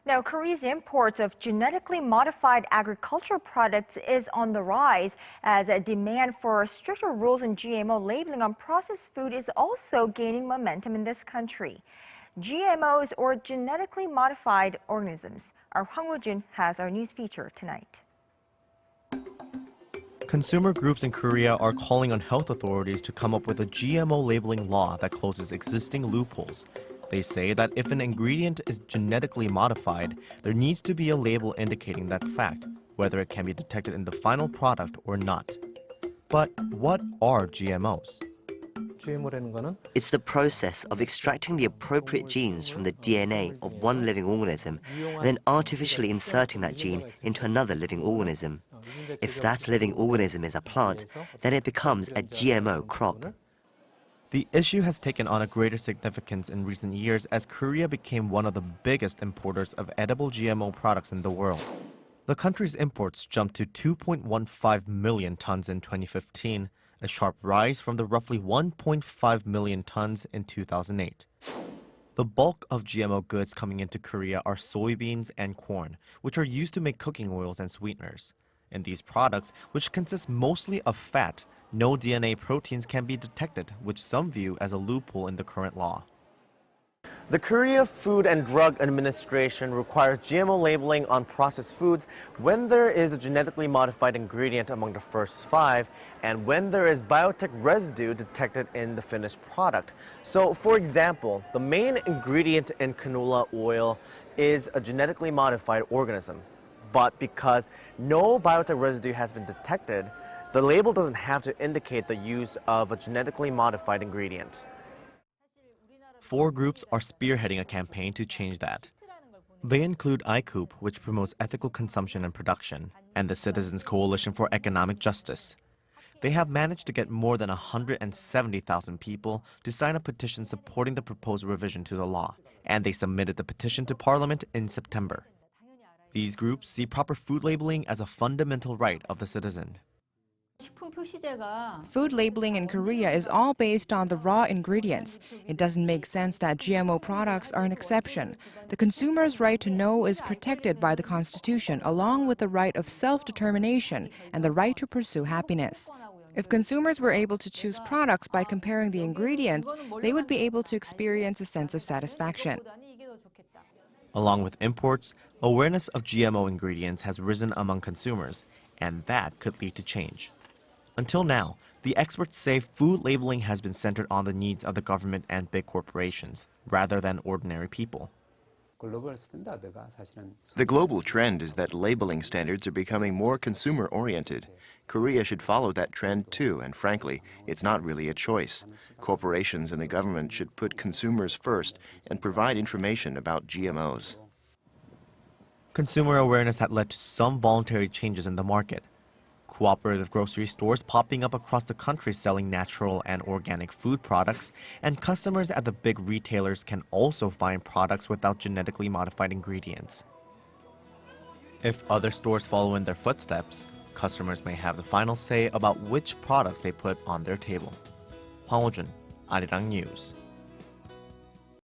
Now, Korea's imports of genetically modified agricultural products is on the rise as a demand for stricter rules and GMO labeling on processed food is also gaining momentum in this country. GMOs, or genetically modified organisms. Our Hwang Hojun has our news feature tonight. Consumer groups in Korea are calling on health authorities to come up with a GMO labeling law that closes existing loopholes. They say that if an ingredient is genetically modified, there needs to be a label indicating that fact, whether it can be detected in the final product or not. But what are GMOs? It's the process of extracting the appropriate genes from the DNA of one living organism and then artificially inserting that gene into another living organism. If that living organism is a plant, then it becomes a GMO crop. The issue has taken on a greater significance in recent years as Korea became one of the biggest importers of edible GMO products in the world. The country's imports jumped to 2.15 million tons in 2015, a sharp rise from the roughly 1.5 million tons in 2008. The bulk of GMO goods coming into Korea are soybeans and corn, which are used to make cooking oils and sweeteners. In these products, which consist mostly of fat, no DNA proteins can be detected, which some view as a loophole in the current law. The Korea Food and Drug Administration requires GMO labeling on processed foods when there is a genetically modified ingredient among the first 5 and when there is biotech residue detected in the finished product. So, for example, the main ingredient in canola oil is a genetically modified organism. But because no biotech residue has been detected, the label doesn't have to indicate the use of a genetically modified ingredient. 4 groups are spearheading a campaign to change that. They include ICOOP, which promotes ethical consumption and production, and the Citizens Coalition for Economic Justice. They have managed to get more than 170,000 people to sign a petition supporting the proposed revision to the law, and they submitted the petition to Parliament in September. These groups see proper food labeling as a fundamental right of the citizen. Food labeling in Korea is all based on the raw ingredients. It doesn't make sense that GMO products are an exception. The consumer's right to know is protected by the Constitution, along with the right of self-determination and the right to pursue happiness. If consumers were able to choose products by comparing the ingredients, they would be able to experience a sense of satisfaction. Along with imports, awareness of GMO ingredients has risen among consumers, and that could lead to change. Until now, the experts say food labeling has been centered on the needs of the government and big corporations, rather than ordinary people. The global trend is that labeling standards are becoming more consumer-oriented. Korea should follow that trend too, and frankly, it's not really a choice. Corporations and the government should put consumers first and provide information about GMOs. Consumer awareness had led to some voluntary changes in the market. Cooperative grocery stores popping up across the country selling natural and organic food products, and customers at the big retailers can also find products without genetically modified ingredients. If other stores follow in their footsteps, customers may have the final say about which products they put on their table. Hwang Hojun, Arirang News.